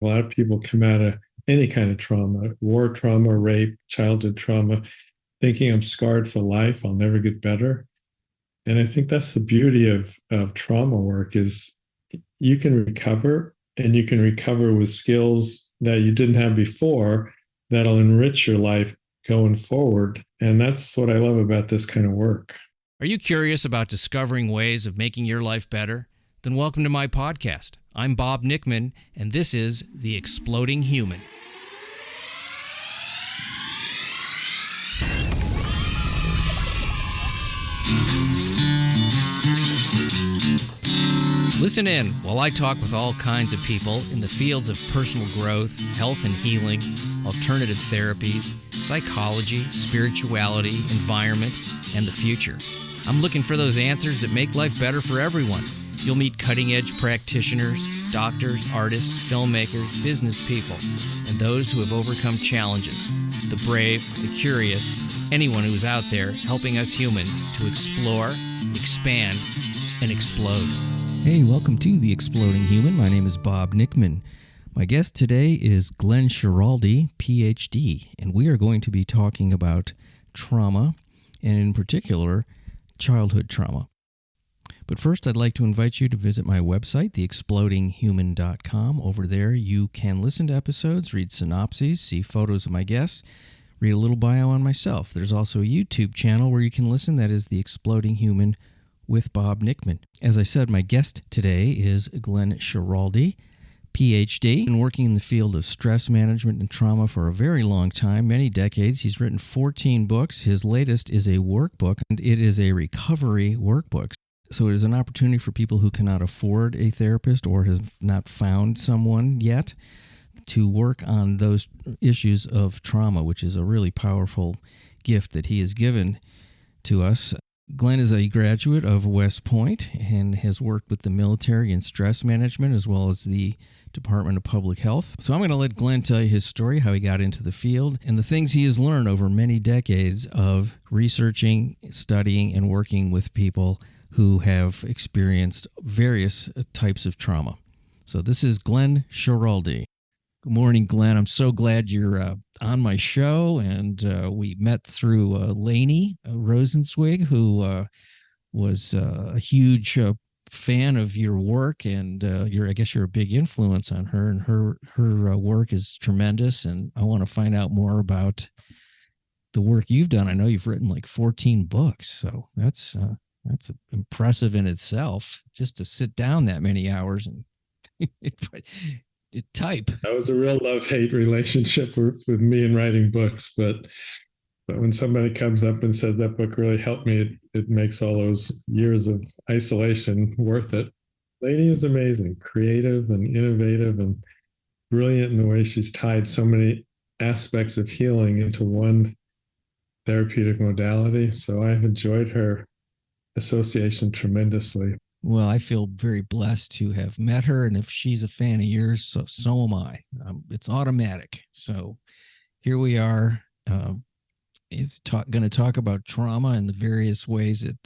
A lot of people come out of any kind of trauma, war trauma, rape, childhood trauma, thinking I'm scarred for life, I'll never get better. And I think that's the beauty of trauma work is you can recover, and you can recover with skills that you didn't have before that'll enrich your life going forward. And that's what I love about this kind of work. Are you curious about discovering ways of making your life better? Then welcome to my podcast. I'm Bob Nickman, and this is The Exploding Human. Listen in while I talk with all kinds of people in the fields of personal growth, health and healing, alternative therapies, psychology, spirituality, environment, and the future. I'm looking for those answers that make life better for everyone. You'll meet cutting-edge practitioners, doctors, artists, filmmakers, business people, and those who have overcome challenges. The brave, the curious, anyone who's out there helping us humans to explore, expand, and explode. Hey, welcome to The Exploding Human. My name is Bob Nickman. My guest today is Glenn Schiraldi, Ph.D., and we are going to be talking about trauma, and in particular, childhood trauma. But first, I'd like to invite you to visit my website, theexplodinghuman.com. Over there, you can listen to episodes, read synopses, see photos of my guests, read a little bio on myself. There's also a YouTube channel where you can listen. That is The Exploding Human with Bob Nickman. As I said, my guest today is Glenn Schiraldi, Ph.D., been working in the field of stress management and trauma for a very long time, many decades. He's written 14 books. His latest is a workbook, and it is a recovery workbook. So it is an opportunity for people who cannot afford a therapist or have not found someone yet to work on those issues of trauma, which is a really powerful gift that he has given to us. Glenn is a graduate of West Point and has worked with the military in stress management as well as the Department of Public Health. So I'm going to let Glenn tell you his story, how he got into the field, and the things he has learned over many decades of researching, studying, and working with people who have experienced various types of trauma. So this is Glenn Schiraldi. Good morning, Glenn. I'm so glad you're on my show, and we met through Lainey Rosenzweig, who was a huge fan of your work, and I guess you're a big influence on her, and her work is tremendous, and I want to find out more about the work you've done. I know you've written like 14 books, so that's impressive in itself, just to sit down that many hours and type. That was a real love-hate relationship with me and writing books, but when somebody comes up and said that book really helped me, it makes all those years of isolation worth it. Lady is amazing, creative and innovative and brilliant in the way she's tied so many aspects of healing into one therapeutic modality. So I've enjoyed her association tremendously. Well, I feel very blessed to have met her, and if she's a fan of yours, so am I. It's automatic. So here we are. Going to talk about trauma and the various ways it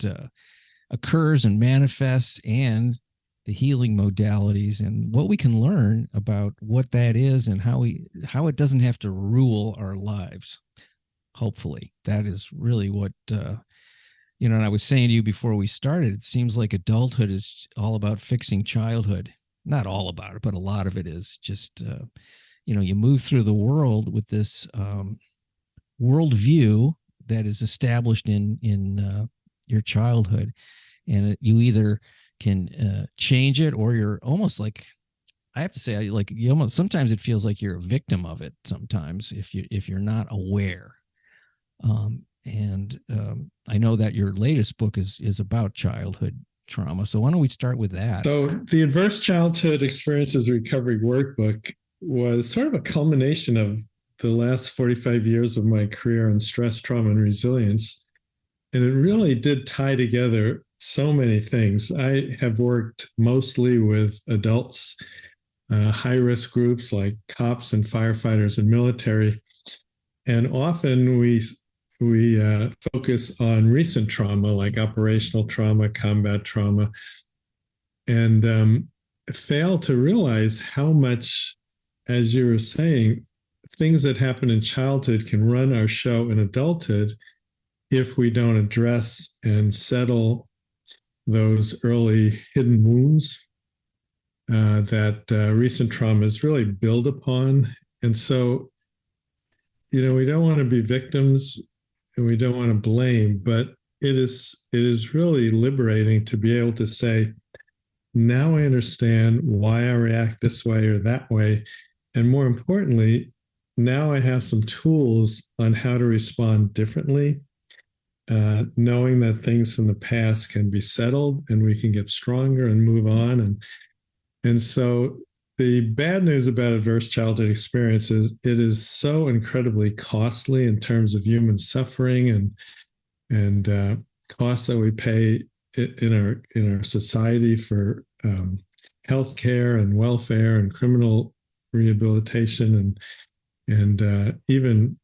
occurs and manifests, and the healing modalities, and what we can learn about what that is, and how it doesn't have to rule our lives. Hopefully, that is really what. And I was saying to you before we started, it seems like adulthood is all about fixing childhood. Not all about it, but a lot of it is just, you move through the world with this worldview that is established in your childhood. And you either can change it, or you're almost like, I have to say, like you almost, sometimes it feels like you're a victim of it sometimes if you're not aware. I know that your latest book is about childhood trauma. So why don't we start with that? So the Adverse Childhood Experiences Recovery Workbook was sort of a culmination of the last 45 years of my career in stress, trauma, and resilience. And it really did tie together so many things. I have worked mostly with adults, high-risk groups like cops and firefighters and military. And often we focus on recent trauma, like operational trauma, combat trauma, and fail to realize how much as you were saying, things that happen in childhood can run our show in adulthood if we don't address and settle those early hidden wounds that recent traumas really build upon. And so, we don't want to be victims and we don't want to blame, but it is really liberating to be able to say, now I understand why I react this way or that way. And more importantly, now I have some tools on how to respond differently, knowing that things from the past can be settled and we can get stronger and move on. And so the bad news about adverse childhood experiences, it is so incredibly costly in terms of human suffering and costs that we pay in our society for healthcare and welfare and criminal rehabilitation and even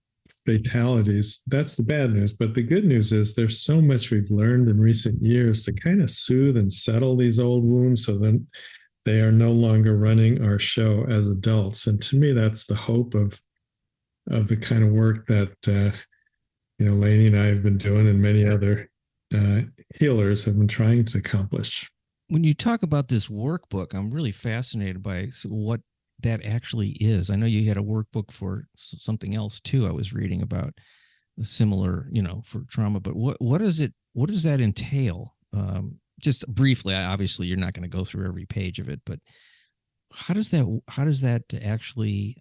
fatalities. That's the bad news. But the good news is there's so much we've learned in recent years to kind of soothe and settle these old wounds so that they are no longer running our show as adults. And to me, that's the hope of the kind of work that Lainey and I have been doing, and many other healers have been trying to accomplish. When you talk about this workbook, I'm really fascinated by what that actually is. I know you had a workbook for something else too. I was reading about similar, for trauma, but what is it? What does that entail? Just briefly, obviously you're not going to go through every page of it, but how does that actually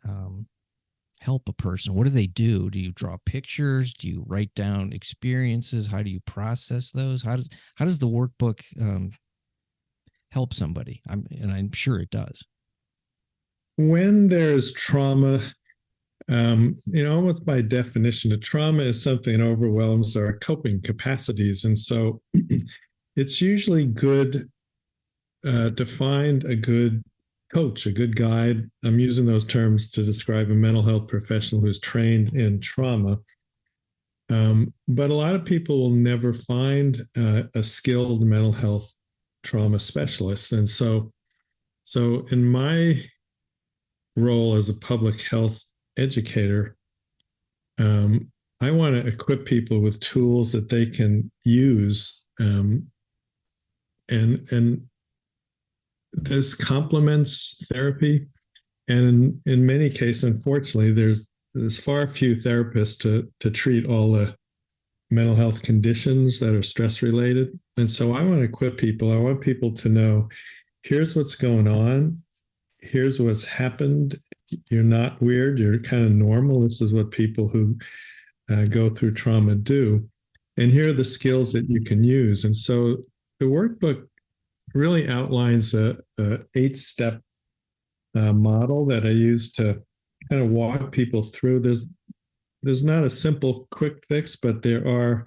help a person? What do they do? Do you draw pictures? Do you write down experiences? How do you process those? How does the workbook help somebody? I'm sure it does. When there's trauma, almost by definition, a trauma is something that overwhelms our coping capacities. And so it's usually good to find a good coach, a good guide. I'm using those terms to describe a mental health professional who's trained in trauma. But a lot of people will never find a skilled mental health trauma specialist. And so in my role as a public health educator, I want to equip people with tools that they can use, and this complements therapy. And in many cases, unfortunately, there's far few therapists to treat all the mental health conditions that are stress related. And so I want to equip people. I want people to know, here's what's going on. Here's what's happened. You're not weird. You're kind of normal. This is what people who go through trauma do. And here are the skills that you can use. And so the workbook really outlines a 8-step model that I use to kind of walk people through. There's not a simple quick fix, but there are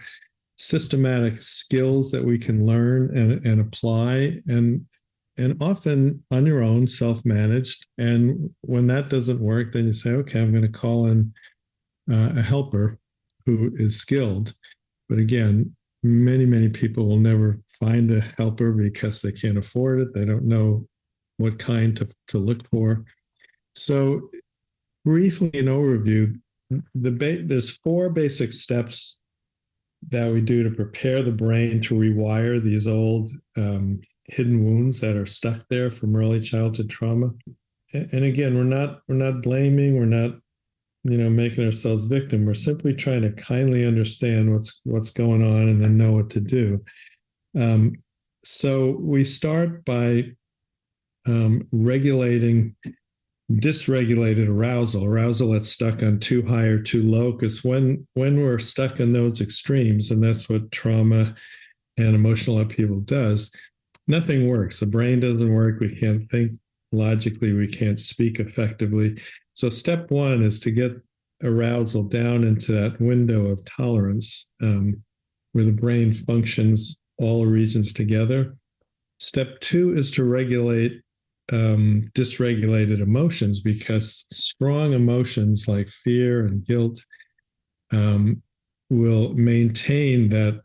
systematic skills that we can learn and apply, and often on your own, self-managed. And when that doesn't work, then you say, okay, I'm going to call in a helper who is skilled. But again, many people will never find a helper because they can't afford it. They don't know what kind to look for. So briefly, an overview, there's 4 basic steps that we do to prepare the brain to rewire these old hidden wounds that are stuck there from early childhood trauma. And again, we're not blaming, we're not making ourselves victim. We're simply trying to kindly understand what's going on and then know what to do. So we start by regulating dysregulated arousal that's stuck on too high or too low. Because when we're stuck in those extremes, and that's what trauma and emotional upheaval does, nothing works. The brain doesn't work. We can't think logically. We can't speak effectively. So step 1 is to get arousal down into that window of tolerance, where the brain functions all the regions together. Step 2 is to regulate dysregulated emotions, because strong emotions like fear and guilt will maintain that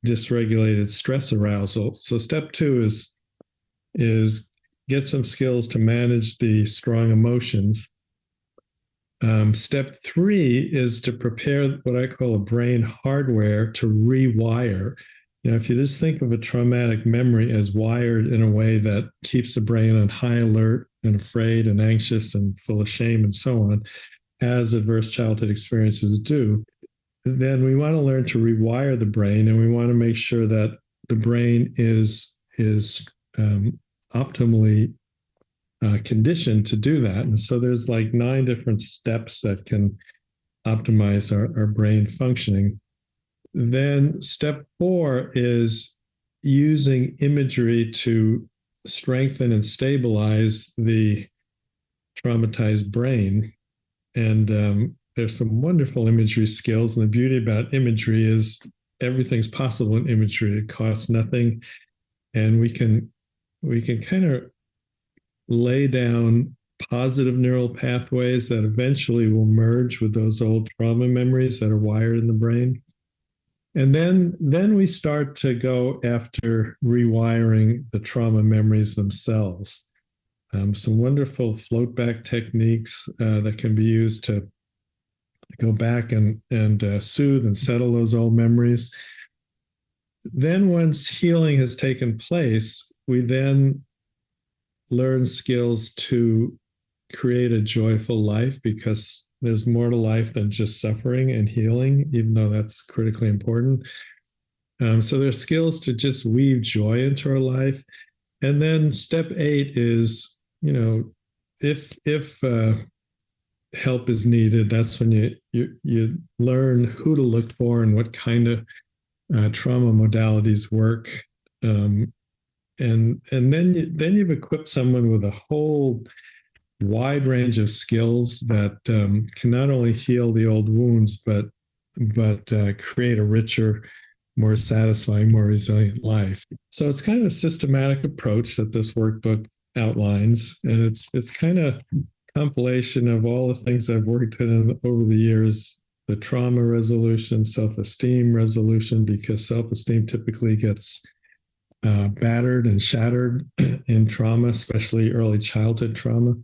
dysregulated stress arousal. So step 2 is get some skills to manage the strong emotions. Step 3 is to prepare what I call a brain hardware to rewire. If you just think of a traumatic memory as wired in a way that keeps the brain on high alert and afraid and anxious and full of shame and so on, as adverse childhood experiences do, then we want to learn to rewire the brain, and we want to make sure that the brain is optimally conditioned to do that. And so there's like 9 different steps that can optimize our brain functioning. Then step 4 is using imagery to strengthen and stabilize the traumatized brain. And there's some wonderful imagery skills. And the beauty about imagery is everything's possible in imagery. It costs nothing. And we can kind of lay down positive neural pathways that eventually will merge with those old trauma memories that are wired in the brain. And then we start to go after rewiring the trauma memories themselves. Some wonderful float back techniques that can be used to go back and soothe and settle those old memories. Then once healing has taken place, we then learn skills to create a joyful life, because there's more to life than just suffering and healing, even though that's critically important. So there's skills to just weave joy into our life. And then step 8 is, if help is needed, that's when you learn who to look for and what kind of trauma modalities work. And then you've equipped someone with a whole wide range of skills that can not only heal the old wounds, but create a richer, more satisfying, more resilient life. So it's kind of a systematic approach that this workbook outlines, and it's kind of compilation of all the things I've worked in over the years: the trauma resolution, self-esteem resolution, because self-esteem typically gets battered and shattered in trauma, especially early childhood trauma.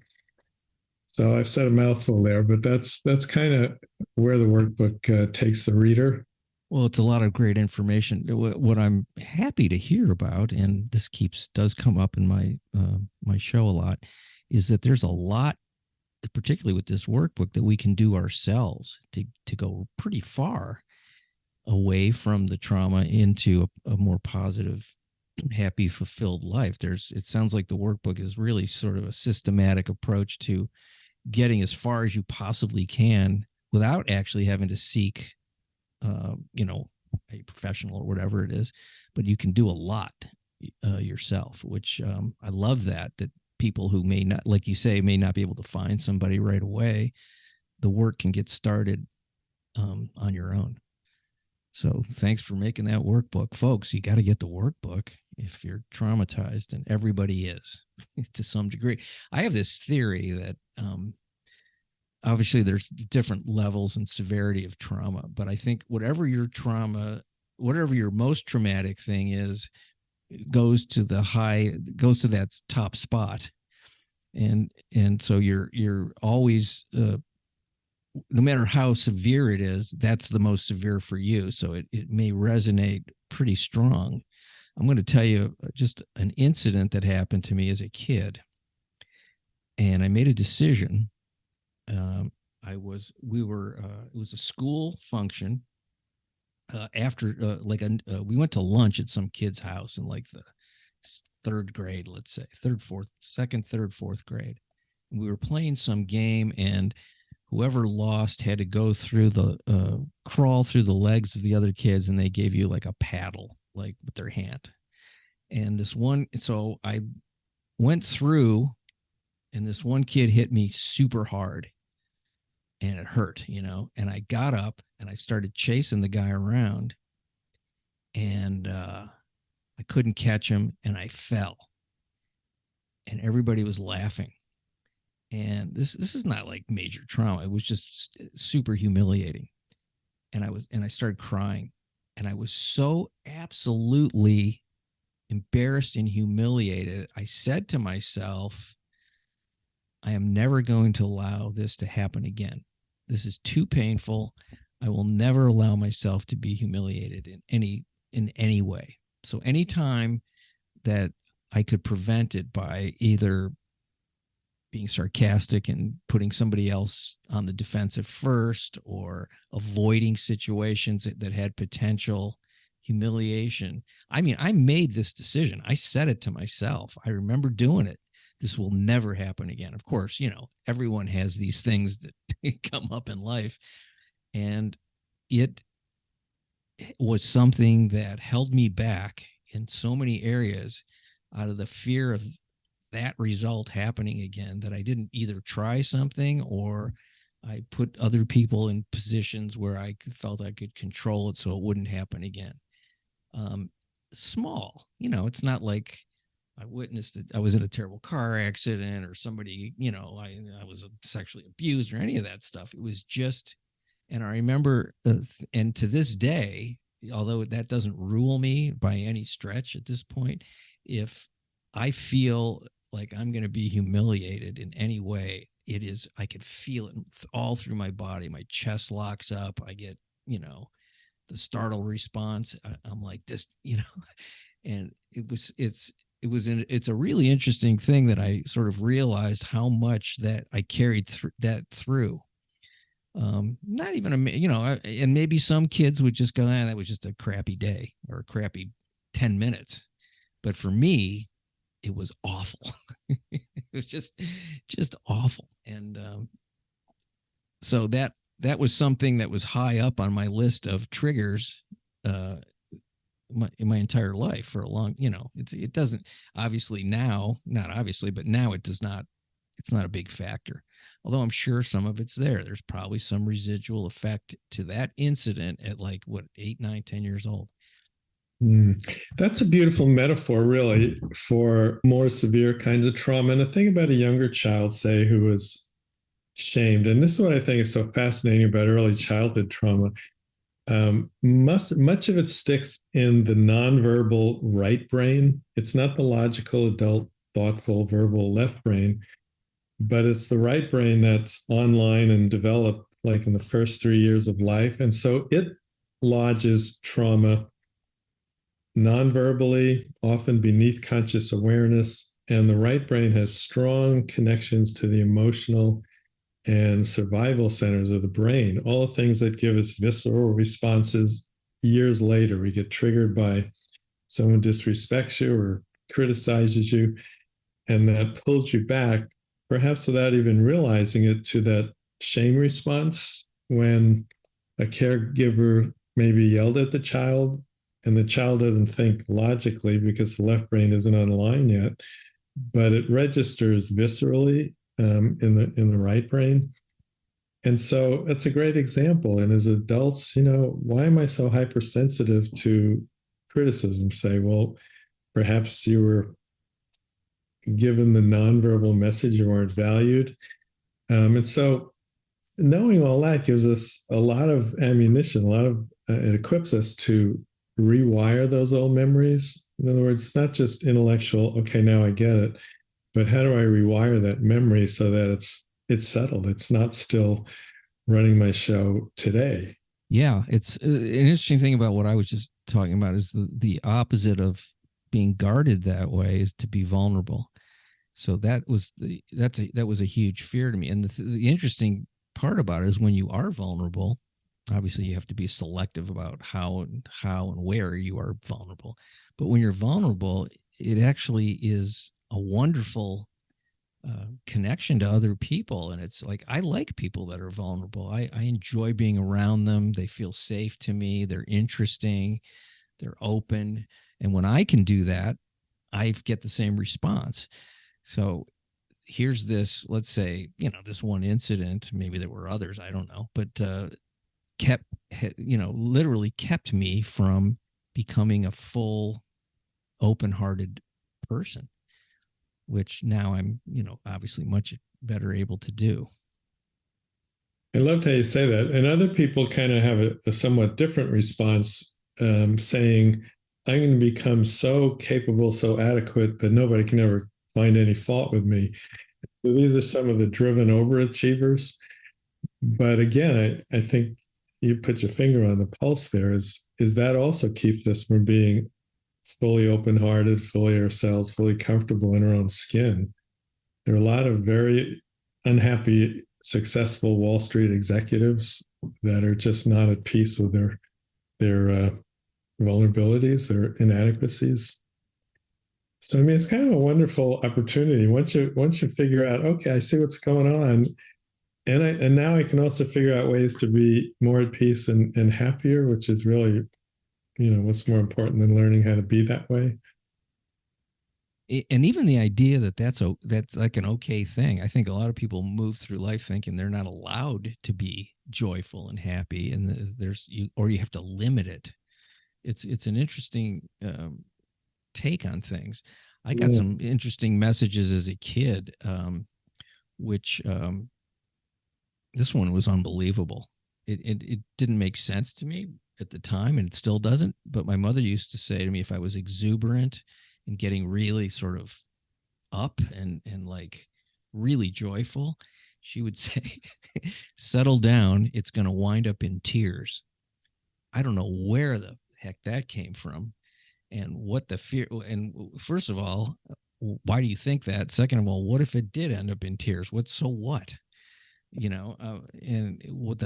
So I've said a mouthful there, but that's kind of where the workbook takes the reader. Well, it's a lot of great information. What I'm happy to hear about, and this does come up in my show a lot, is that there's a lot, particularly with this workbook, that we can do ourselves to go pretty far away from the trauma into a more positive, happy, fulfilled life. It sounds like the workbook is really sort of a systematic approach to getting as far as you possibly can without actually having to seek a professional or whatever it is, but you can do a lot yourself, which I love that people who may not, like you say, may not be able to find somebody right away, the work can get started on your own. So thanks for making that workbook. Folks, you got to get the workbook if you're traumatized, and everybody is to some degree. I have this theory that obviously there's different levels and severity of trauma, but I think whatever your most traumatic thing is, goes to that top spot. And so you're always, no matter how severe it is, that's the most severe for you. So it may resonate pretty strong. I'm going to tell you just an incident that happened to me as a kid. And I made a decision. It was a school function. We went to lunch at some kid's house in like the 3rd grade, let's say, 3rd, 4th grade. And we were playing some game, and whoever lost had to go through crawl through the legs of the other kids, and they gave you like a paddle, like with their hand. And so I went through, and this one kid hit me super hard, and it hurt, and I got up and I started chasing the guy around, and I couldn't catch him, and I fell, and everybody was laughing. And this is not like major trauma. It was just super humiliating. And I started crying, and I was so absolutely embarrassed and humiliated, I said to myself, I am never going to allow this to happen again. This is too painful. I will never allow myself to be humiliated in any way. So anytime that I could prevent it by either being sarcastic and putting somebody else on the defensive first, or avoiding situations that had potential humiliation. I mean, I made this decision. I said it to myself. I remember doing it. This will never happen again. Of course, everyone has these things that come up in life. And it was something that held me back in so many areas out of the fear of that result happening again, that I didn't either try something or I put other people in positions where I felt I could control it so it wouldn't happen again. Small, it's not like I witnessed it. I was in a terrible car accident or somebody, I was sexually abused or any of that stuff. It was just, and I remember, and to this day, although that doesn't rule me by any stretch at this point, if I feel like I'm going to be humiliated in any way, I could feel it all through my body. My chest locks up. I get, the startle response. I'm like this, and it's a really interesting thing that I sort of realized how much that I carried that through. Not even and maybe some kids would just go, that was just a crappy day or a crappy 10 minutes. But for me, it was awful. It was just awful. And so that was something that was high up on my list of triggers in my entire life for a long, it doesn't obviously now, not obviously, but now it's not a big factor. Although I'm sure some of it's there. There's probably some residual effect to that incident at 8, 9, 10 years old. That's a beautiful metaphor, really, for more severe kinds of trauma. And the thing about a younger child, say, who was shamed, and this is what I think is so fascinating about early childhood trauma. Much of it sticks in the nonverbal right brain. It's not the logical, adult, thoughtful, verbal left brain, but it's the right brain that's online and developed in the first 3 years of life. And so it lodges trauma non-verbally, often beneath conscious awareness. And the right brain has strong connections to the emotional and survival centers of the brain, all things that give us visceral responses years later. We get triggered by someone disrespects you or criticizes you, and that pulls you back, perhaps without even realizing it, to that shame response when a caregiver maybe yelled at the child, and the child doesn't think logically because the left brain isn't online yet, but it registers viscerally in the right brain. And so that's a great example. And as adults, why am I so hypersensitive to criticism? Say, well, perhaps you were given the nonverbal message you weren't valued. And so knowing all that gives us a lot of ammunition, it equips us to rewire those old memories. In other words, not just intellectual, okay, now I get it, but how do I rewire that memory so that it's settled? It's not still running my show today. Yeah, it's an interesting thing about what I was just talking about is the opposite of being guarded that way is to be vulnerable. So that was a huge fear to me. And the interesting part about it is when you are vulnerable, obviously you have to be selective about how and where you are vulnerable. But when you're vulnerable, it actually is a wonderful connection to other people. And it's like, I like people that are vulnerable. I enjoy being around them. They feel safe to me. They're interesting. They're open. And when I can do that, I get the same response. So here's this, let's say, this one incident, maybe there were others, I don't know, but literally kept me from becoming a full, open-hearted person, which now I'm, obviously much better able to do. I loved how you say that. And other people kind of have a somewhat different response, saying, I'm going to become so capable, so adequate that nobody can ever find any fault with me. So these are some of the driven overachievers. But again, I think you put your finger on the pulse there is that also keeps us from being fully open-hearted, fully ourselves, fully comfortable in our own skin. There are a lot of very unhappy, successful Wall Street executives that are just not at peace with their vulnerabilities, their inadequacies. So I mean, it's kind of a wonderful opportunity once you figure out, okay, I see what's going on, and now I can also figure out ways to be more at peace and happier, which is really, what's more important than learning how to be that way. And even the idea that that's like an okay thing. I think a lot of people move through life thinking they're not allowed to be joyful and happy, and you have to limit it. It's an interesting take on things. I got Yeah. some interesting messages as a kid, which this one was unbelievable. It didn't make sense to me at the time, and it still doesn't. But my mother used to say to me, if I was exuberant and getting really sort of up and like really joyful, she would say, settle down, it's going to wind up in tears. I don't know where the heck that came from and what the fear. And first of all, why do you think that? Second of all, what if it did end up in tears? So what? And what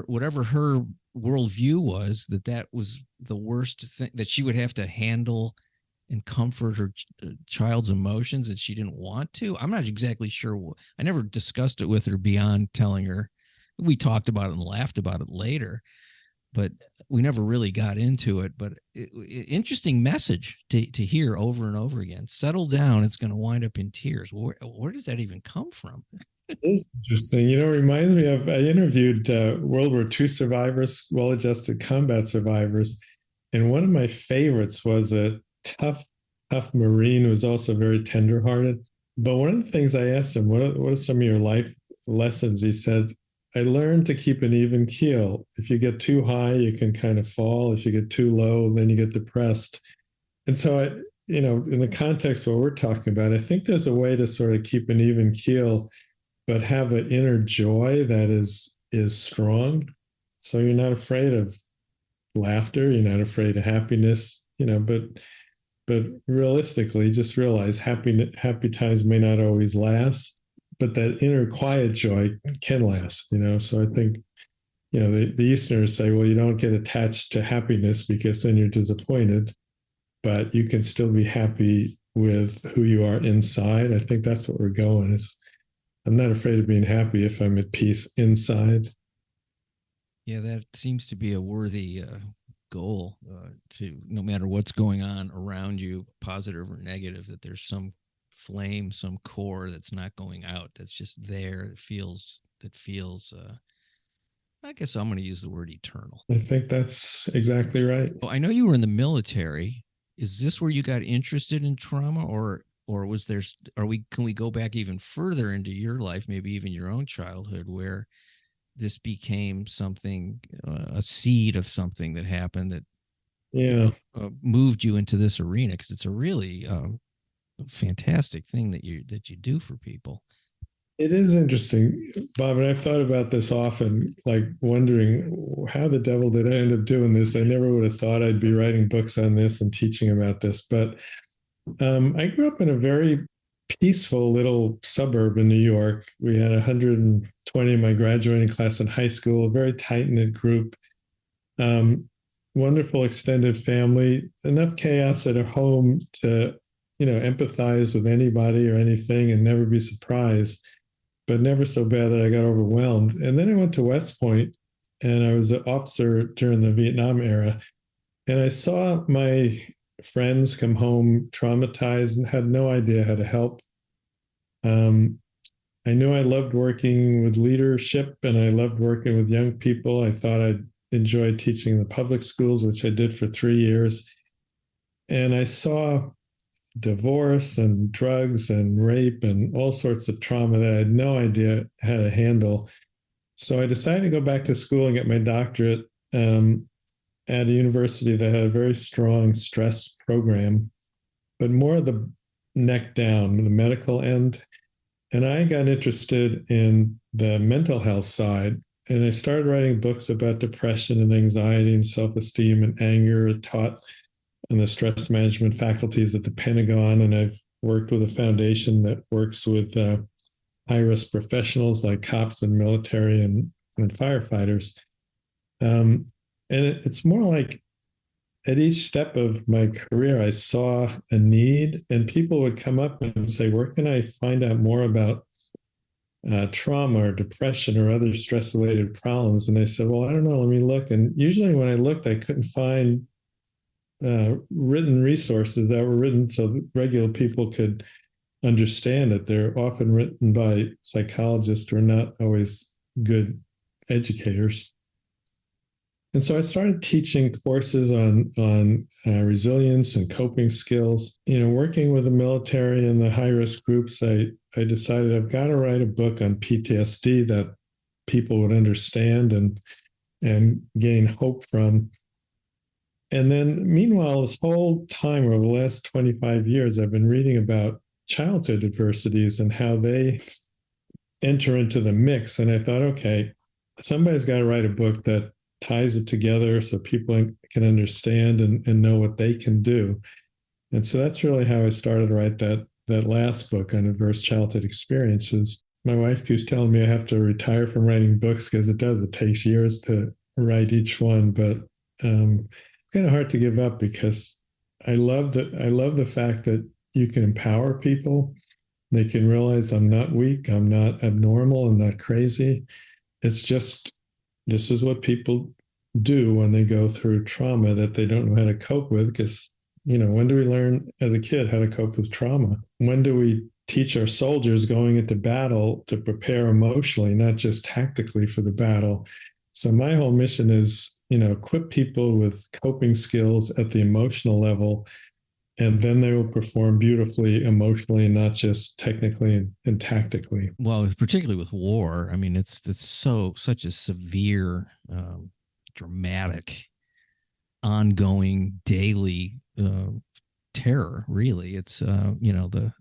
whatever her worldview was, that was the worst thing, that she would have to handle and comfort her child's emotions, and she didn't want to. I'm not exactly sure. I never discussed it with her beyond telling her. We talked about it and laughed about it later, but we never really got into it. But interesting message to hear over and over again. Settle down. It's going to wind up in tears. Where does that even come from? It is interesting. It reminds me of, I interviewed World War II survivors, well-adjusted combat survivors. And one of my favorites was a tough Marine who was also very tenderhearted. But one of the things I asked him, what are some of your life lessons? He said, I learned to keep an even keel. If you get too high, you can kind of fall. If you get too low, then you get depressed. And so in the context of what we're talking about, I think there's a way to sort of keep an even keel, but have an inner joy that is strong. So you're not afraid of laughter, you're not afraid of happiness, but realistically, just realize happy times may not always last, but that inner quiet joy can last. So I think the Easterners say, well, you don't get attached to happiness because then you're disappointed, but you can still be happy with who you are inside. I think that's what we're going is. I'm not afraid of being happy if I'm at peace inside. Yeah, that seems to be a worthy goal, to no matter what's going on around you, positive or negative, that there's some flame, some core that's not going out, that's just there. That feels I guess I'm going to use the word eternal. I think that's exactly right. Well, I know you were in the military. Is this where you got interested in trauma, or was there, can we go back even further into your life, maybe even your own childhood, where this became something, a seed of something that happened that moved you into this arena? Because it's a really fantastic thing that you do for people. It is interesting, Bob, and I've thought about this often, like wondering how the devil did I end up doing this? I never would have thought I'd be writing books on this and teaching about this, but I grew up in a very peaceful little suburb in New York. We had 120 in my graduating class in high school, a very tight-knit group, wonderful extended family, enough chaos at home to, empathize with anybody or anything and never be surprised, but never so bad that I got overwhelmed. And then I went to West Point, and I was an officer during the Vietnam era, and I saw my friends come home traumatized and had no idea how to help. I knew I loved working with leadership and I loved working with young people. I thought I'd enjoy teaching in the public schools, which I did for 3 years. And I saw divorce and drugs and rape and all sorts of trauma that I had no idea how to handle. So I decided to go back to school and get my doctorate. And at a university that had a very strong stress program, but more of the neck down, the medical end. And I got interested in the mental health side. And I started writing books about depression and anxiety and self-esteem and anger, taught in the stress management faculties at the Pentagon. And I've worked with a foundation that works with high-risk professionals like cops and military and firefighters. And it's more like at each step of my career, I saw a need, and people would come up and say, where can I find out more about trauma or depression or other stress related problems? And I said, well, I don't know, let me look. And usually when I looked, I couldn't find written resources that were written so that regular people could understand it. They're often written by psychologists who are not always good educators. And so I started teaching courses on resilience and coping skills. Working with the military and the high risk groups, I decided I've got to write a book on PTSD that people would understand and gain hope from. And then, meanwhile, this whole time over the last 25 years, I've been reading about childhood adversities and how they enter into the mix. And I thought, okay, somebody's got to write a book that ties it together so people can understand and know what they can do. And so that's really how I started to write that last book on adverse childhood experiences. My wife keeps telling me I have to retire from writing books because it does. It takes years to write each one, but it's kind of hard to give up because I love the fact that you can empower people. They can realize I'm not weak, I'm not abnormal, I'm not crazy. It's just this is what people do when they go through trauma that they don't know how to cope with. Because, when do we learn as a kid how to cope with trauma? When do we teach our soldiers going into battle to prepare emotionally, not just tactically for the battle? So my whole mission is, equip people with coping skills at the emotional level, and then they will perform beautifully emotionally and not just technically and tactically. Well, particularly with war, I mean, it's such a severe, dramatic, ongoing, daily terror. Really, it's the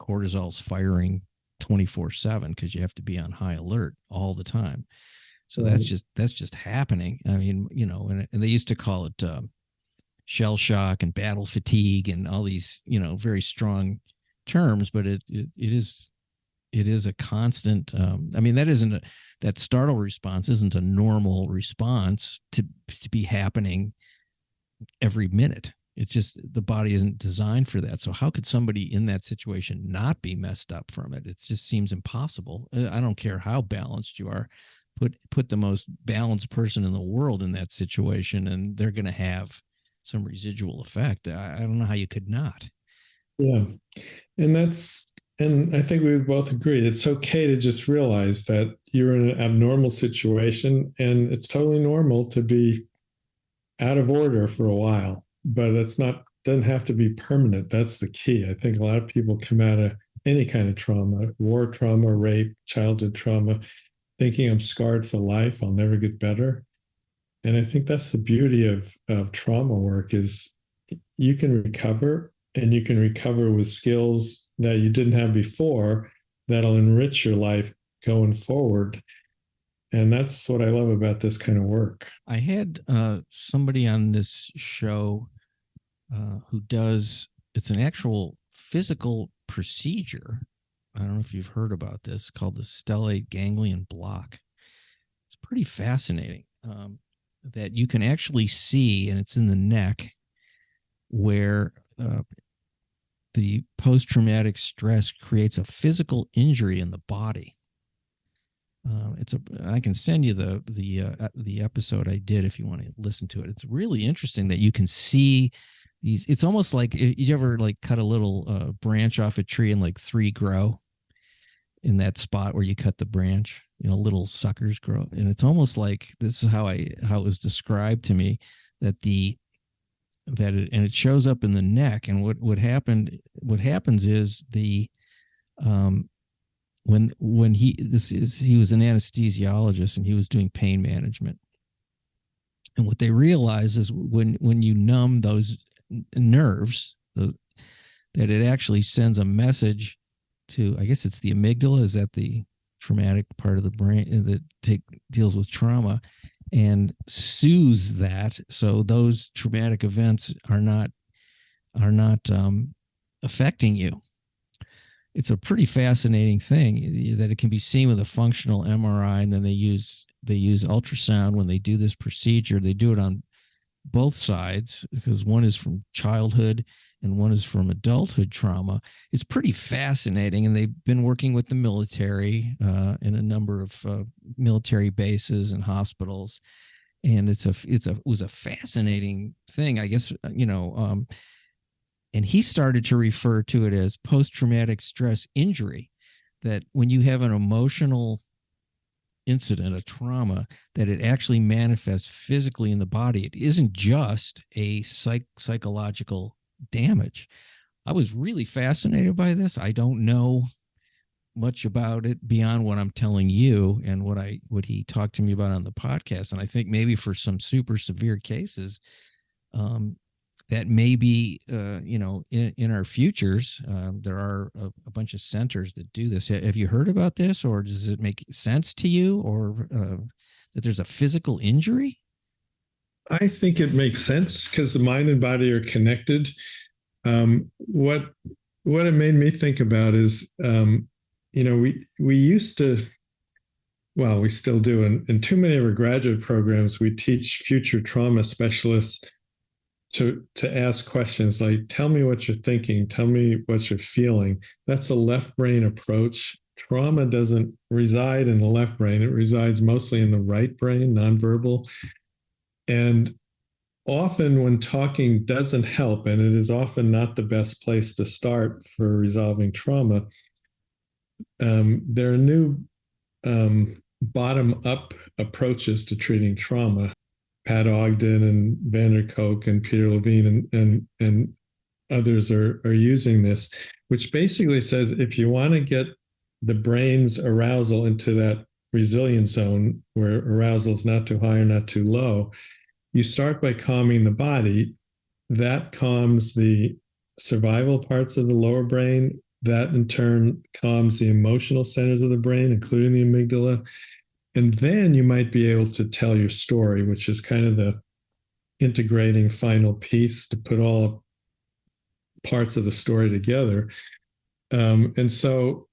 cortisol's firing 24/7 because you have to be on high alert all the time. So that's just happening. I mean, and they used to call it shell shock and battle fatigue and all these, very strong terms, but it is a constant. I mean, that startle response isn't a normal response to be happening every minute. It's just the body isn't designed for that. So how could somebody in that situation not be messed up from it? It just seems impossible. I don't care how balanced you are. Put the most balanced person in the world in that situation, and they're going to have some residual effect. I don't know how you could not. Yeah. And I think we both agree it's okay to just realize that you're in an abnormal situation and it's totally normal to be out of order for a while, but doesn't have to be permanent. That's the key. I think a lot of people come out of any kind of trauma, war trauma, rape, childhood trauma, thinking I'm scarred for life, I'll never get better. And I think that's the beauty of trauma work is you can recover, and you can recover with skills that you didn't have before that'll enrich your life going forward. And that's what I love about this kind of work. I had somebody on this show who it's an actual physical procedure. I don't know if you've heard about this, called the stellate ganglion block. It's pretty fascinating that you can actually see, and it's in the neck, where the post-traumatic stress creates a physical injury in the body. I can send you the episode I did if you want to listen to it. It's really interesting that you can see these. It's almost like you ever like cut a little branch off a tree and like 3 grow in that spot where you cut the branch, little suckers grow. And it's almost like this is how it was described to me, that it shows up in the neck. And what happens is when he was an anesthesiologist and he was doing pain management. And what they realize is when you numb those nerves, that it actually sends a message to, I guess it's the amygdala, is that the traumatic part of the brain that deals with trauma, and soothes that, so those traumatic events are not affecting you. It's a pretty fascinating thing that it can be seen with a functional MRI, and then they use ultrasound when they do this procedure. They do it on both sides because one is from childhood and one is from adulthood trauma. It's pretty fascinating, and they've been working with the military in a number of military bases and hospitals, and it was a fascinating thing, I guess. And he started to refer to it as post-traumatic stress injury, that when you have an emotional incident, a trauma, that it actually manifests physically in the body. It isn't just a psychological damage. I was really fascinated by this. I don't know much about it beyond what I'm telling you and what he talked to me about on the podcast. And I think maybe for some super severe cases, that may be, in our futures, there are a bunch of centers that do this. Have you heard about this, or does it make sense to you, or that there's a physical injury? I think it makes sense because the mind and body are connected. What it made me think about is, we used to, well, we still do, in too many of our graduate programs, we teach future trauma specialists to ask questions like, tell me what you're thinking, tell me what you're feeling. That's a left brain approach. Trauma doesn't reside in the left brain. It resides mostly in the right brain, nonverbal. And often when talking doesn't help, and it is often not the best place to start for resolving trauma, there are new bottom-up approaches to treating trauma. Pat Ogden and Vander Kolk and Peter Levine and others are using this, which basically says if you want to get the brain's arousal into that resilience zone where arousal is not too high or not too low, you start by calming the body. That calms the survival parts of the lower brain. That in turn calms the emotional centers of the brain, including the amygdala. And then you might be able to tell your story, which is kind of the integrating final piece to put all parts of the story together. And so,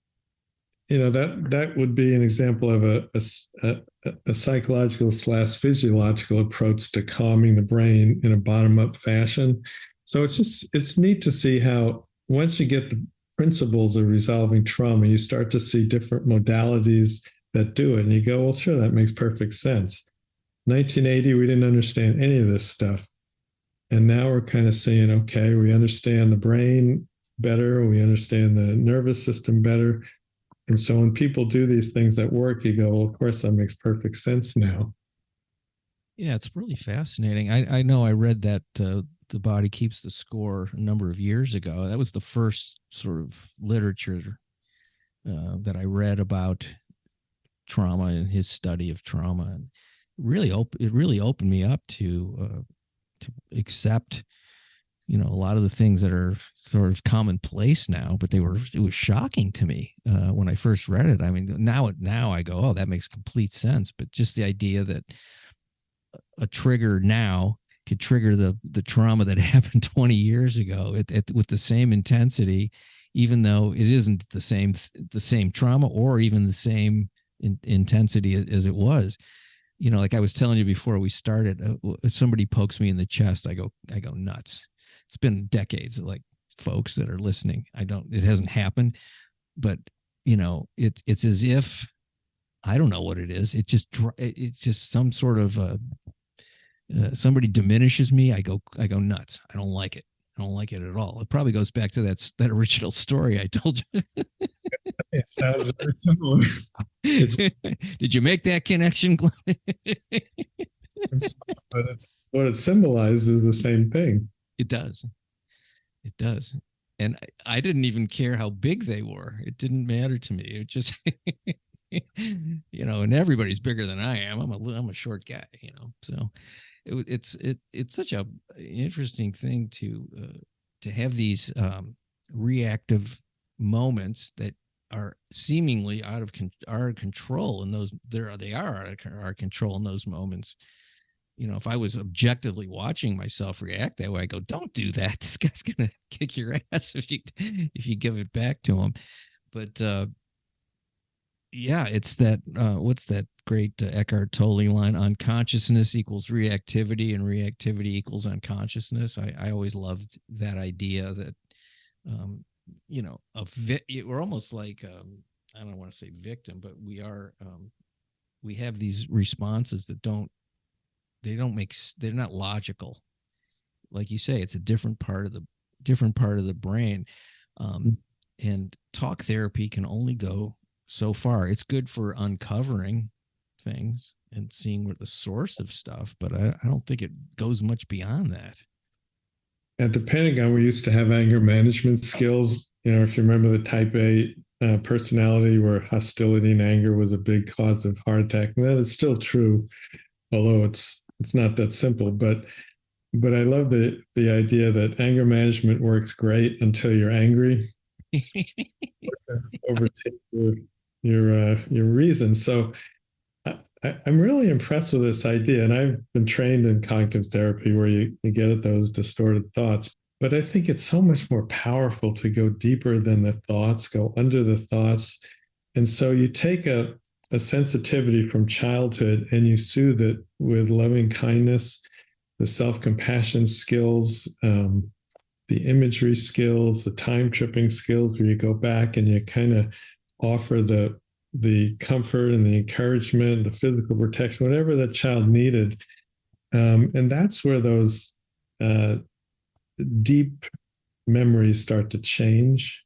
that would be an example of a psychological / physiological approach to calming the brain in a bottom-up fashion. So it's neat to see how once you get the principles of resolving trauma, you start to see different modalities that do it. And you go, well, sure, that makes perfect sense. 1980, we didn't understand any of this stuff. And now we're kind of saying, okay, we understand the brain better. We understand the nervous system better. And so when people do these things at work, you go, well, of course, that makes perfect sense now. Yeah, it's really fascinating. I know I read that The Body Keeps the Score a number of years ago. That was the first sort of literature that I read about trauma and his study of trauma, and it really opened me up to accept, a lot of the things that are sort of commonplace now, but it was shocking to me when I first read it. I mean, now I go, oh, that makes complete sense. But just the idea that a trigger now could trigger the trauma that happened 20 years ago with the same intensity, even though it isn't the same trauma or even the same intensity as it was. Like I was telling you before we started, somebody pokes me in the chest, I go nuts. It's been decades, like, folks that are listening, it hasn't happened, but it's as if, I don't know what it is. It's just some sort of somebody diminishes me. I go nuts. I don't like it. I don't like it at all. It probably goes back to that original story I told you. It sounds very similar. Did you make that connection, Glenn? But what it symbolizes is the same thing. It does. And I didn't even care how big they were. It didn't matter to me. It just, and everybody's bigger than I am. I'm a short guy, so It's such a interesting thing to have these reactive moments that are seemingly out of our control, and they are out of our control in those moments. If I was objectively watching myself react that way, I go, "Don't do that. This guy's gonna kick your ass if you give it back to him." But yeah, it's that what's that great Eckhart Tolle line? Unconsciousness equals reactivity, and reactivity equals unconsciousness. I always loved that idea that we're almost like I don't want to say victim, but we have these responses that they're not logical. Like you say, it's a different part of the brain, and talk therapy can only go so far. It's good for uncovering things and seeing what the source of stuff, but I don't think it goes much beyond that. At the Pentagon, we used to have anger management skills. If you remember the type A personality, where hostility and anger was a big cause of heart attack. And that is still true, although it's not that simple. But I love the idea that anger management works great until you're angry. Overtake your reason. So I'm really impressed with this idea, and I've been trained in cognitive therapy where you get at those distorted thoughts. But I think it's so much more powerful to go deeper than the thoughts, go under the thoughts. And so you take a sensitivity from childhood and you soothe it with loving kindness, the self-compassion skills, the imagery skills, the time tripping skills, where you go back and you kind of offer the comfort and the encouragement, the physical protection, whatever that child needed. And that's where those deep memories start to change.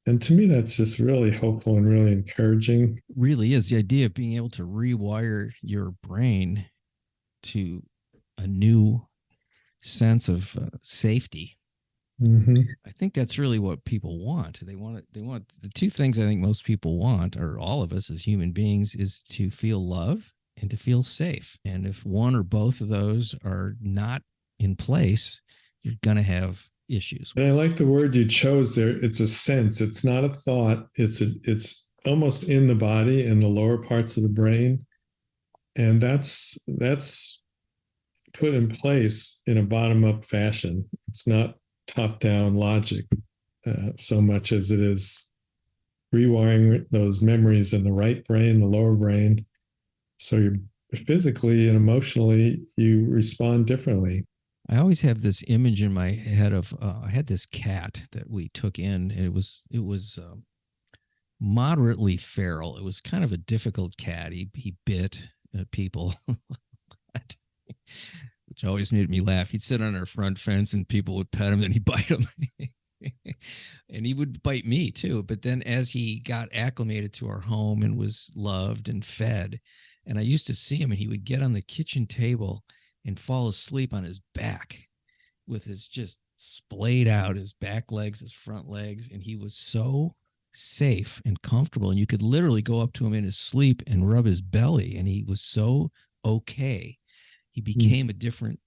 And to me, that's just really hopeful and really encouraging. It really is the idea of being able to rewire your brain to a new sense of safety. Mm-hmm. I think that's really what people want. They want the two things I think most people want, or all of us as human beings, is to feel love and to feel safe. And if one or both of those are not in place, you're going to have issues. And I like the word you chose there. It's a sense. It's not a thought. It's almost in the body, in the lower parts of the brain. And that's put in place in a bottom-up fashion. It's not top-down logic so much as it is rewiring those memories in the right brain, the lower brain. So you're physically and emotionally, you respond differently. I always have this image in my head of I had this cat that we took in, and it was moderately feral. It was kind of a difficult cat. He bit people, which always made me laugh. He'd sit on our front fence, and people would pet him, and he'd bite him. And he would bite me too. But then as he got acclimated to our home and was loved and fed, and I used to see him, and he would get on the kitchen table and fall asleep on his back with his just splayed out, his back legs, his front legs. And he was so safe and comfortable. And you could literally go up to him in his sleep and rub his belly. And he was so okay. He became a different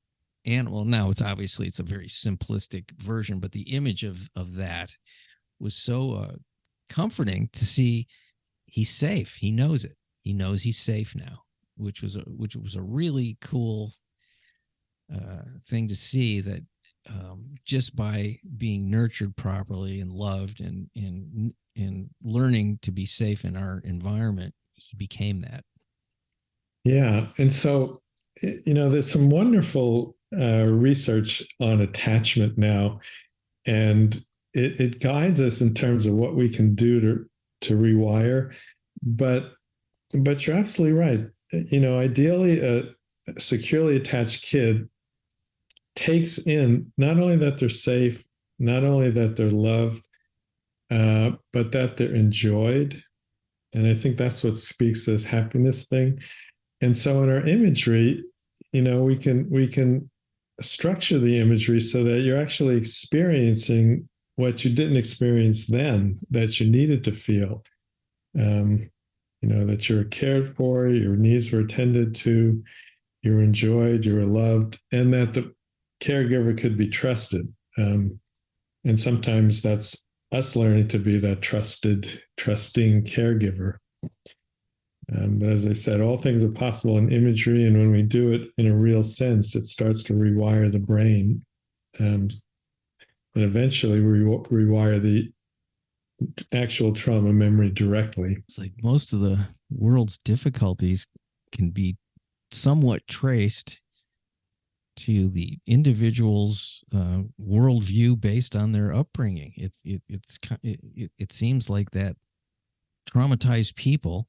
animal. Now it's a very simplistic version, but the image of that was so comforting to see. He's safe. He knows it. He knows he's safe now, which was a really cool thing to see, that just by being nurtured properly and loved and learning to be safe in our environment, he became that. Yeah. And so, there's some wonderful research on attachment now, and it guides us in terms of what we can do to rewire. But you're absolutely right. Ideally, a securely attached kid takes in not only that they're safe, not only that they're loved, but that they're enjoyed. And I think that's what speaks to this happiness thing. And so in our imagery, we can structure the imagery so that you're actually experiencing what you didn't experience then, that you needed to feel. That you're cared for, your needs were attended to, you were enjoyed, you were loved, and that the caregiver could be trusted. And sometimes that's us learning to be that trusting caregiver. But as I said, all things are possible in imagery, and when we do it in a real sense, it starts to rewire the brain, and eventually rewire the actual trauma memory directly. It's like most of the world's difficulties can be somewhat traced to the individual's worldview based on their upbringing. It seems like that traumatized people,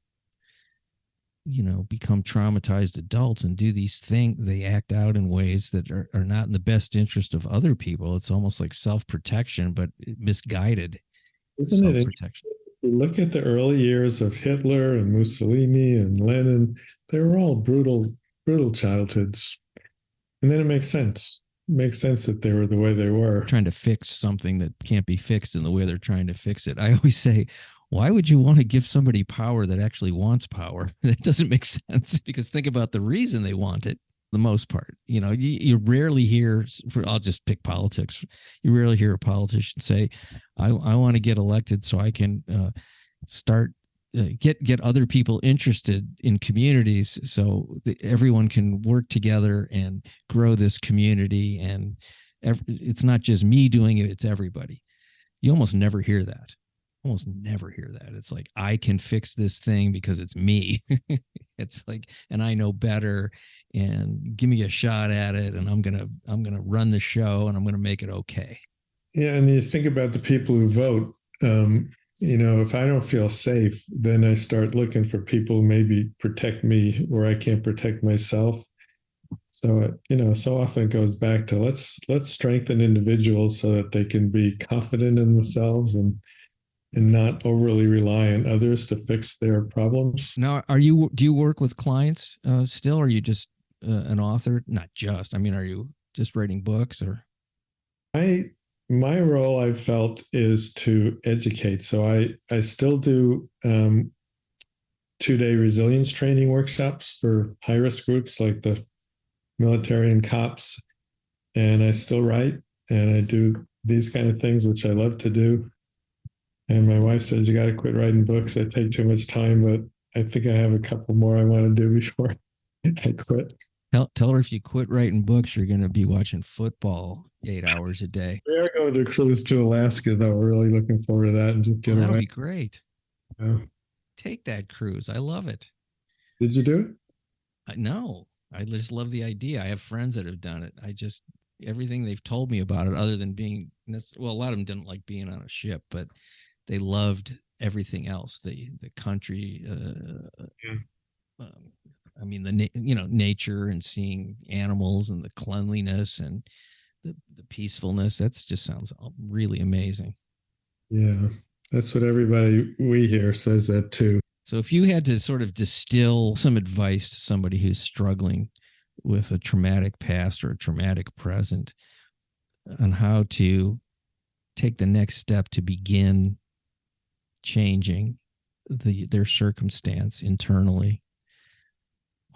become traumatized adults and do these things. They act out in ways that are not in the best interest of other people. It's almost like self-protection, but misguided. Isn't it? You look at the early years of Hitler and Mussolini and Lenin, they were all brutal childhoods. And then it makes sense. It makes sense that they were the way they were. Trying to fix something that can't be fixed in the way they're trying to fix it. I always say, why would you want to give somebody power that actually wants power? That doesn't make sense, because think about the reason they want it. The most part, you rarely hear, I'll just pick politics. You rarely hear a politician say, I want to get elected so I can start get other people interested in communities, so everyone can work together and grow this community. And it's not just me doing it, it's everybody. You almost never hear that. It's like, I can fix this thing because it's me. It's like, and I know better, and give me a shot at it, and I'm gonna run the show, and I'm gonna make it okay. Yeah, and you think about the people who vote. If I don't feel safe, then I start looking for people who maybe protect me where I can't protect myself. So so often it goes back to let's strengthen individuals so that they can be confident in themselves and not overly rely on others to fix their problems. Now, do you work with clients still? Or are you just an author? Not just. I mean, are you just writing books, or? My role, I've felt, is to educate. So I still do 2-day resilience training workshops for high-risk groups like the military and cops. And I still write, and I do these kind of things, which I love to do. And my wife says, you got to quit writing books. They take too much time, but I think I have a couple more I want to do before I quit. Tell her if you quit writing books, you're going to be watching football 8 hours a day. We are going to cruise to Alaska, though. We're really looking forward to that and just get away. That'll be great. Yeah. Take that cruise. I love it. Did you do it? No, I just love the idea. I have friends that have done it. Everything they've told me about it, other than being, a lot of them didn't like being on a ship, but they loved everything else. The country, I mean, nature, and seeing animals, and the cleanliness, and the peacefulness. That just sounds really amazing. Yeah, that's what everybody we hear says that too. So if you had to sort of distill some advice to somebody who's struggling with a traumatic past or a traumatic present on how to take the next step to begin changing their circumstance internally,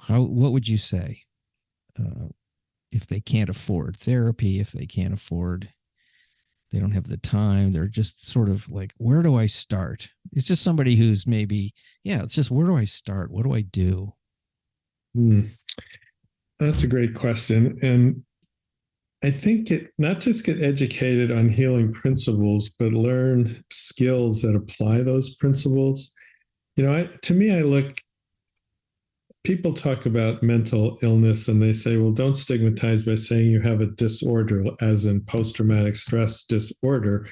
what would you say? If they can't afford therapy, if they don't have the time, they're just sort of like, where do I start? It's just somebody who's maybe, it's just, where do I start? What do I do? That's a great question. And I think not just get educated on healing principles, but learn skills that apply those principles. To me, people talk about mental illness, and they say, well, don't stigmatize by saying you have a disorder, as in post-traumatic stress disorder.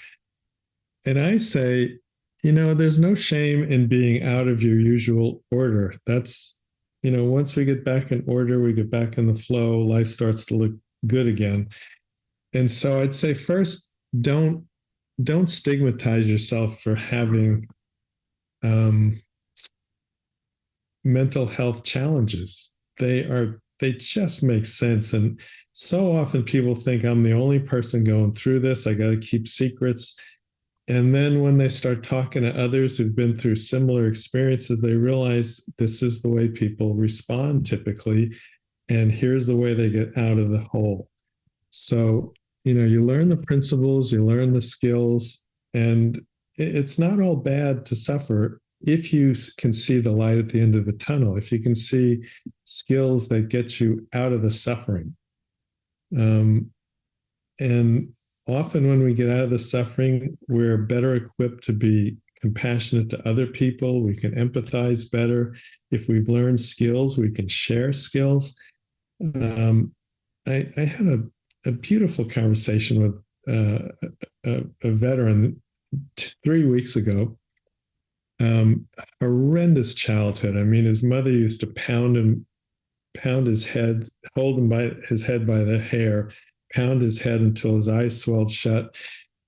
And I say, there's no shame in being out of your usual order. That's, once we get back in order, we get back in the flow, life starts to look good again. And so I'd say, first, don't stigmatize yourself for having mental health challenges. They just make sense. And so often people think I'm the only person going through this. I got to keep secrets. And then when they start talking to others who've been through similar experiences, they realize this is the way people respond typically. and here's the way they get out of the hole. So, you learn the principles, you learn the skills, and it's not all bad to suffer if you can see the light at the end of the tunnel, if you can see skills that get you out of the suffering. Um, and often when we get out of the suffering, we're better equipped to be compassionate to other people. We can empathize better. If we've learned skills, we can share skills. I had a beautiful conversation with a veteran 3 weeks ago. Horrendous childhood. I mean, his mother used to pound his head, hold him by his head by the hair, pound his head until his eyes swelled shut.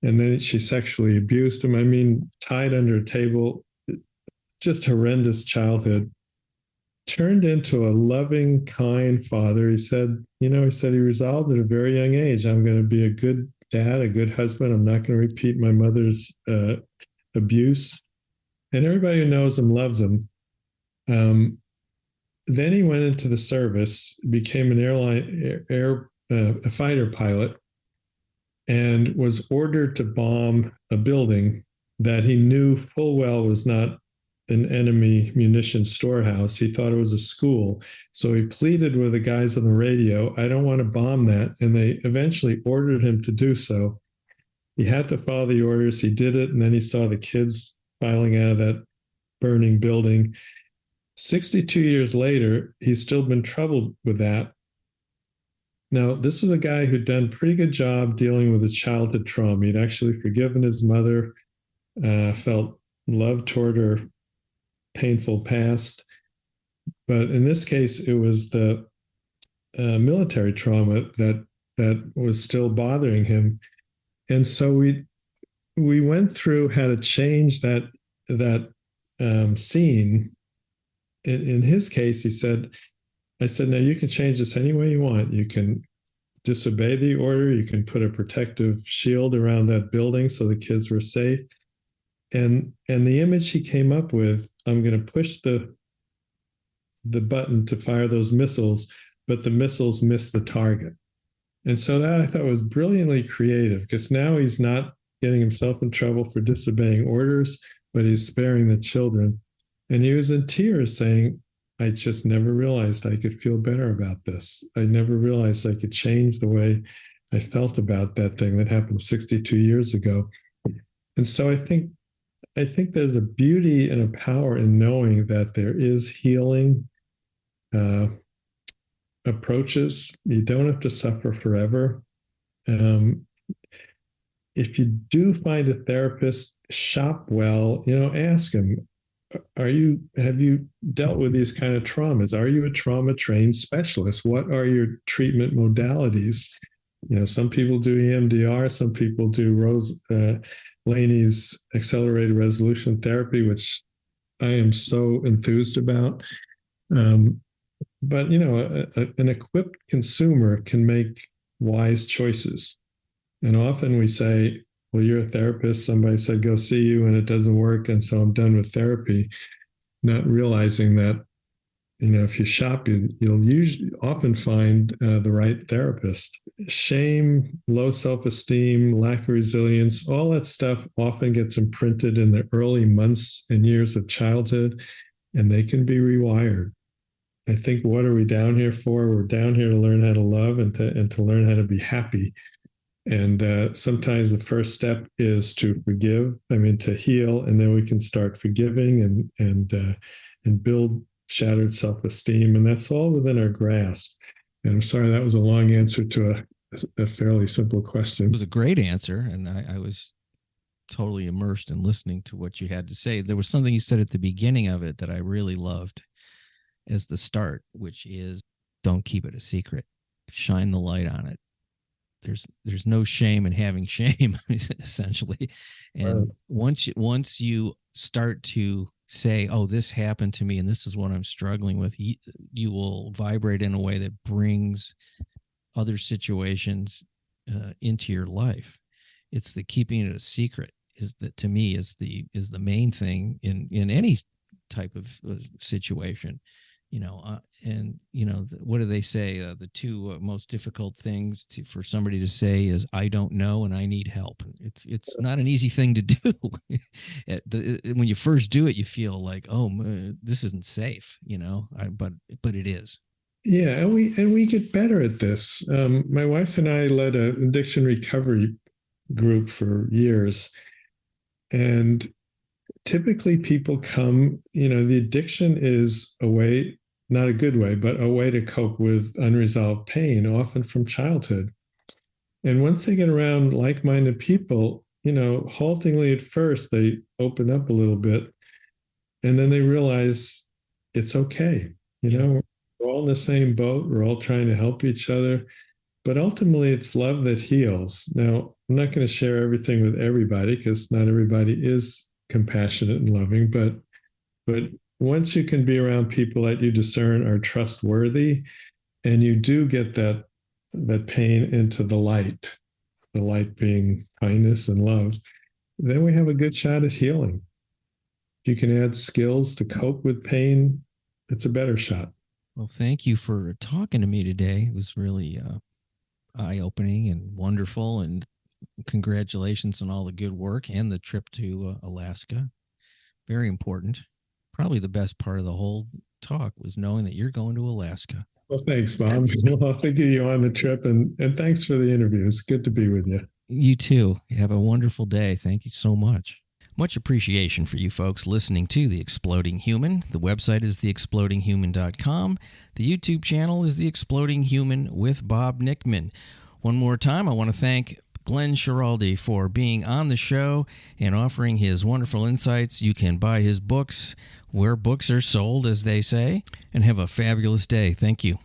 And then she sexually abused him. I mean, tied under a table, just horrendous childhood. Turned into a loving, kind father. He said he resolved at a very young age, I'm going to be a good dad, a good husband. I'm not going to repeat my mother's abuse. And everybody who knows him loves him. Then he went into the service, became an a fighter pilot, and was ordered to bomb a building that he knew full well was not an enemy munition storehouse. He thought it was a school. So he pleaded with the guys on the radio, I don't want to bomb that. And they eventually ordered him to do so. He had to follow the orders. He did it. And then he saw the kids filing out of that burning building. 62 years later, he's still been troubled with that. Now, this is a guy who'd done a pretty good job dealing with his childhood trauma. He'd actually forgiven his mother, felt love toward her painful past. But in this case, it was the military trauma that was still bothering him. And so we went through how to change that scene. In his case, I said, now you can change this any way you want. You can disobey the order. You can put a protective shield around that building so the kids were safe. And the image he came up with, I'm going to push the button to fire those missiles, but the missiles miss the target. And so that I thought was brilliantly creative, because now he's not getting himself in trouble for disobeying orders, but he's sparing the children. And he was in tears saying, I just never realized I could feel better about this. I never realized I could change the way I felt about that thing that happened 62 years ago. And so I think there's a beauty and a power in knowing that there is healing approaches. You don't have to suffer forever. If you do find a therapist, shop well, ask him, have you dealt with these kind of traumas? Are you a trauma trained specialist? What are your treatment modalities? Some people do EMDR, some people do Laney's accelerated resolution therapy, which I am so enthused about. But an equipped consumer can make wise choices. And often we say, well, you're a therapist. Somebody said, go see you, and it doesn't work. And so I'm done with therapy, not realizing that, if you shop, you'll usually often find the right therapist. Shame, low self-esteem, lack of resilience, all that stuff often gets imprinted in the early months and years of childhood, and they can be rewired. I think, what are we down here for? We're down here to learn how to love and to learn how to be happy. And sometimes the first step is to forgive, to heal, and then we can start forgiving and build shattered self-esteem. And that's all within our grasp. And I'm sorry, that was a long answer to a fairly simple question. It was a great answer. And I was totally immersed in listening to what you had to say. There was something you said at the beginning of it that I really loved as the start, which is, don't keep it a secret. Shine the light on it. There's no shame in having shame, essentially. And once you start to say, oh, this happened to me and this is what I'm struggling with, you will vibrate in a way that brings other situations into your life. It's the keeping it a secret to me is the main thing in any type of situation. What do they say? The two most difficult things for somebody to say is "I don't know" and "I need help." It's not an easy thing to do. When you first do it, you feel like, "Oh, this isn't safe," but it is. Yeah, and we get better at this. My wife and I led an addiction recovery group for years, and typically people come. The addiction is a way, not a good way, but a way to cope with unresolved pain, often from childhood. And once they get around like-minded people, haltingly at first, they open up a little bit, and then they realize it's okay. We're all in the same boat. We're all trying to help each other. But ultimately, it's love that heals. Now, I'm not going to share everything with everybody because not everybody is compassionate and loving. But once you can be around people that you discern are trustworthy, and you do get that pain into the light being kindness and love, then we have a good shot at healing. If you can add skills to cope with pain, it's a better shot. Well, thank you for talking to me today. It was really eye-opening and wonderful, and congratulations on all the good work and the trip to Alaska. Very important. Probably the best part of the whole talk was knowing that you're going to Alaska. Well, thanks, Bob. Well, thank you on the trip, and thanks for the interview. It's good to be with you. You too. Have a wonderful day. Thank you so much. Much appreciation for you folks listening to The Exploding Human. The website is theexplodinghuman.com. The YouTube channel is The Exploding Human with Bob Nickman. One more time, I want to thank Glenn Schiraldi for being on the show and offering his wonderful insights. You can buy his books where books are sold, as they say, and have a fabulous day. Thank you.